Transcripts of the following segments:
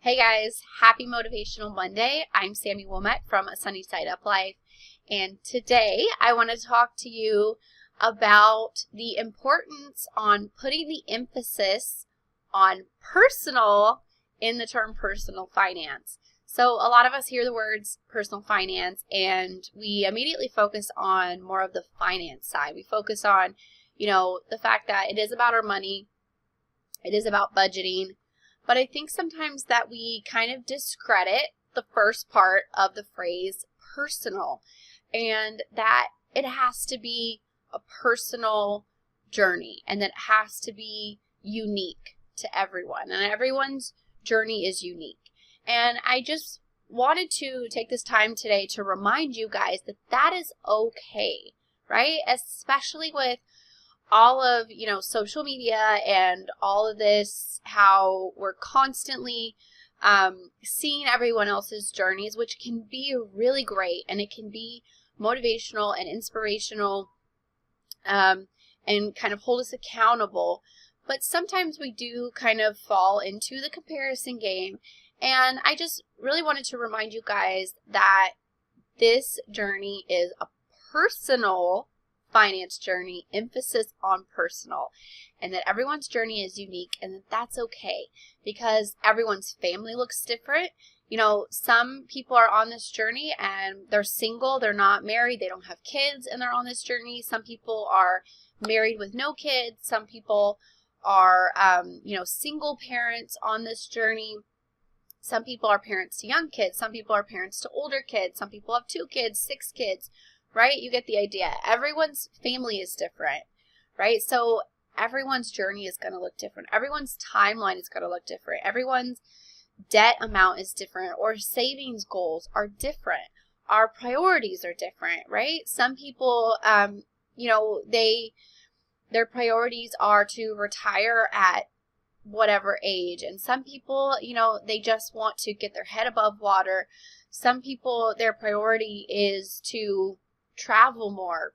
Hey guys, happy Motivational Monday. I'm Sami Womack from A Sunny Side Up Life, and today I want to talk to you about the importance on putting the emphasis on personal in the term personal finance. So a lot of us hear the words personal finance and we immediately focus on more of the finance side. We focus on, the fact that it is about our money, it is about budgeting. But I think sometimes that we kind of discredit the first part of the phrase personal, and that it has to be a personal journey and that it has to be unique to everyone, and everyone's journey is unique. And I just wanted to take this time today to remind you guys that that is okay, right? Especially with all of, social media and all of this, how we're constantly seeing everyone else's journeys, which can be really great and it can be motivational and inspirational and kind of hold us accountable. But sometimes we do kind of fall into the comparison game. And I just really wanted to remind you guys that this journey is a personal finance journey, emphasis on personal, and that everyone's journey is unique, and that's okay because everyone's family looks different. Some people are on this journey and they're single, they're not married, they don't have kids, and they're on this journey. Some people are married with no kids. Some people are, single parents on this journey. Some people are parents to young kids. Some people are parents to older kids. Some people have 2 kids, 6 kids. Right? You get the idea. Everyone's family is different, right? So everyone's journey is going to look different. Everyone's timeline is going to look different. Everyone's debt amount is different, or savings goals are different. Our priorities are different, right? Some people, their priorities are to retire at whatever age. And some people, they just want to get their head above water. Some people, their priority is to travel more,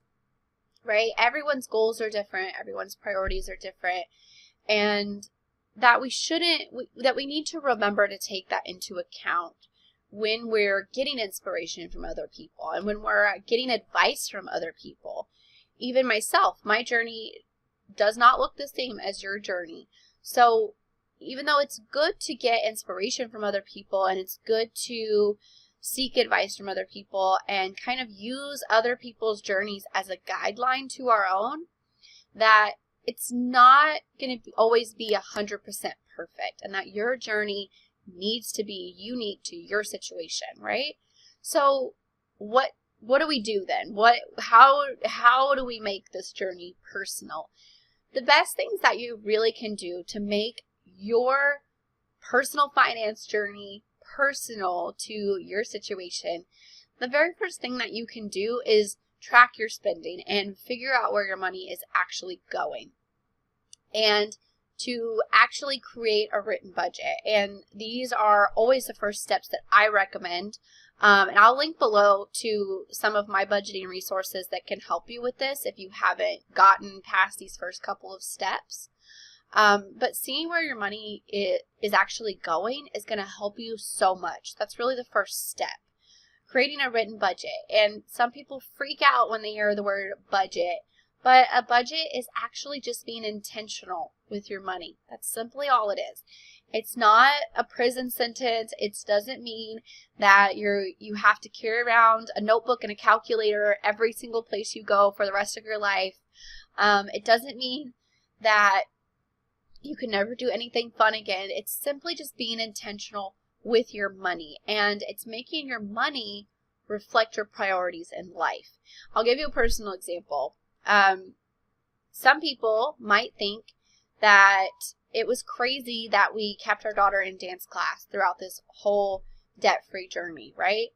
right? Everyone's goals are different. Everyone's priorities are different. And that we need to remember to take that into account when we're getting inspiration from other people and when we're getting advice from other people. Even myself, my journey does not look the same as your journey. So even though it's good to get inspiration from other people and it's good to seek advice from other people and kind of use other people's journeys as a guideline to our own, that it's not going to always be 100% perfect, and that your journey needs to be unique to your situation, right? So what do we do then? How do we make this journey personal? The best things that you really can do to make your personal finance journey personal to your situation, the very first thing that you can do is track your spending and figure out where your money is actually going, and to actually create a written budget. And these are always the first steps that I recommend. And I'll link below to some of my budgeting resources that can help you with this if you haven't gotten past these first couple of steps. But seeing where your money is actually going is going to help you so much. That's really the first step. Creating a written budget. And some people freak out when they hear the word budget. But a budget is actually just being intentional with your money. That's simply all it is. It's not a prison sentence. It doesn't mean that you have to carry around a notebook and a calculator every single place you go for the rest of your life. It doesn't mean that you can never do anything fun again. It's simply just being intentional with your money, and it's making your money reflect your priorities in life. I'll give you a personal example. Some people might think that it was crazy that we kept our daughter in dance class throughout this whole debt-free journey, right?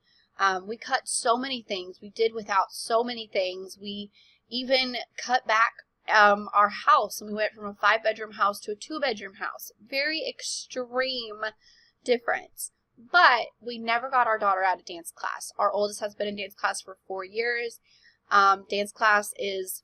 We cut so many things. We did without so many things. We even cut back our house, and we went from a 5-bedroom house to a 2-bedroom house. Very extreme difference. But we never got our daughter out of dance class. Our oldest has been in dance class for 4 years. Dance class is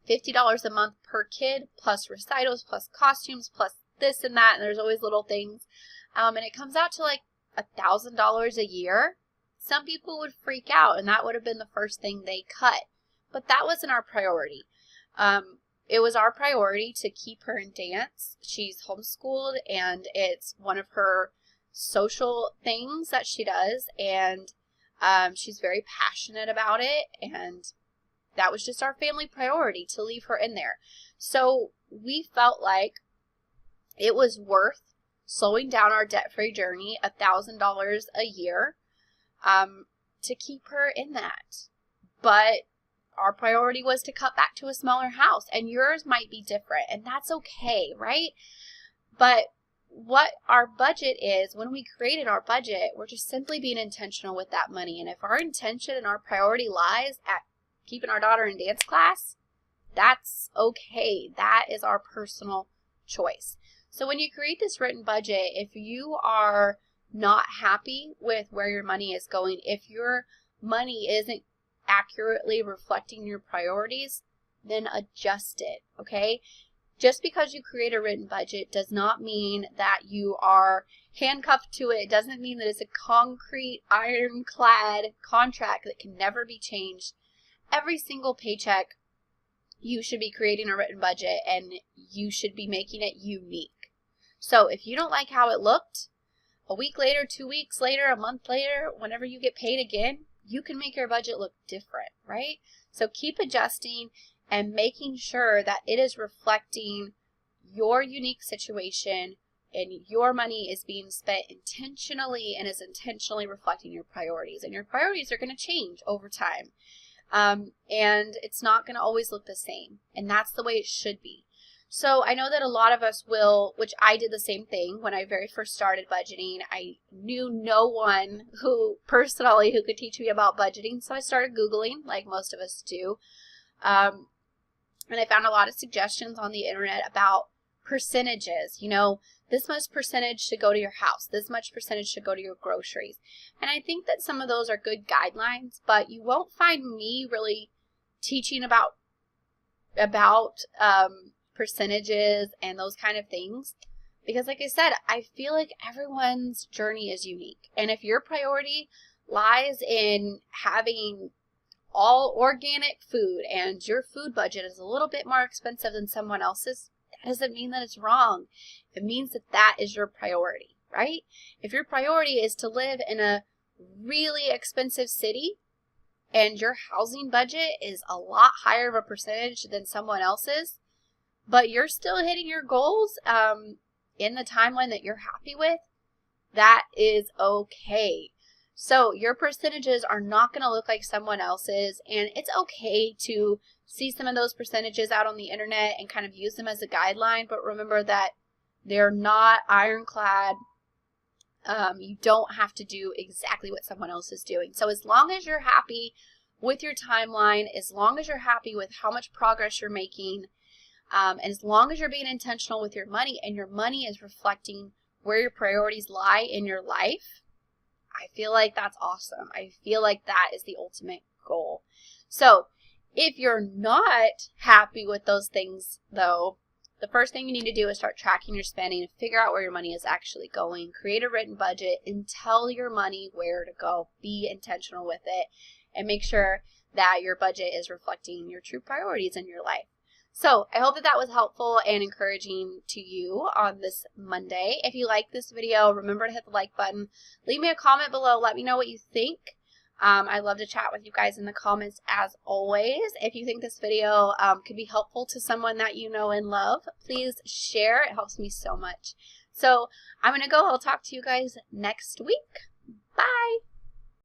$50 a month per kid, plus recitals, plus costumes, plus this and that, and there's always little things. and it comes out to like $1,000 a year, some people would freak out, and that would have been the first thing they cut. But that wasn't our priority. It was our priority to keep her in dance. She's homeschooled, and it's one of her social things that she does, and she's very passionate about it, and that was just our family priority to leave her in there. So we felt like it was worth slowing down our debt-free journey $1,000 a year to keep her in that. But our priority was to cut back to a smaller house, and yours might be different, and that's okay, right? But what our budget is, when we created our budget, we're just simply being intentional with that money. And if our intention and our priority lies at keeping our daughter in dance class, that's okay. That is our personal choice. So when you create this written budget, if you are not happy with where your money is going, if your money isn't accurately reflecting your priorities, then adjust it, okay? Just because you create a written budget does not mean that you are handcuffed to it. It doesn't mean that it's a concrete, ironclad contract that can never be changed. Every single paycheck, you should be creating a written budget, and you should be making it unique. So if you don't like how it looked, a week later, 2 weeks later, a month later, whenever you get paid again, you can make your budget look different, right? So keep adjusting and making sure that it is reflecting your unique situation, and your money is being spent intentionally and is intentionally reflecting your priorities. And your priorities are going to change over time. And it's not going to always look the same. And that's the way it should be. So I know that a lot of us will, which I did the same thing when I very first started budgeting. I knew no one who could teach me about budgeting. So I started Googling, like most of us do. And I found a lot of suggestions on the internet about percentages. You know, this much percentage should go to your house. This much percentage should go to your groceries. And I think that some of those are good guidelines, but you won't find me really teaching about percentages and those kind of things. Because like I said, I feel like everyone's journey is unique. And if your priority lies in having all organic food and your food budget is a little bit more expensive than someone else's, that doesn't mean that it's wrong. It means that that is your priority, right? If your priority is to live in a really expensive city and your housing budget is a lot higher of a percentage than someone else's, but you're still hitting your goals in the timeline that you're happy with, that is okay. So your percentages are not going to look like someone else's, and it's okay to see some of those percentages out on the internet and kind of use them as a guideline, but remember that they're not ironclad. You don't have to do exactly what someone else is doing. So as long as you're happy with your timeline, as long as you're happy with how much progress you're making, and as long as you're being intentional with your money and your money is reflecting where your priorities lie in your life, I feel like that's awesome. I feel like that is the ultimate goal. So if you're not happy with those things, though, the first thing you need to do is start tracking your spending and figure out where your money is actually going. Create a written budget and tell your money where to go. Be intentional with it and make sure that your budget is reflecting your true priorities in your life. So I hope that that was helpful and encouraging to you on this Monday. If you like this video, remember to hit the like button. Leave me a comment below. Let me know what you think. I love to chat with you guys in the comments as always. If you think this video could be helpful to someone that you know and love, please share. It helps me so much. So I'm going to go. I'll talk to you guys next week. Bye.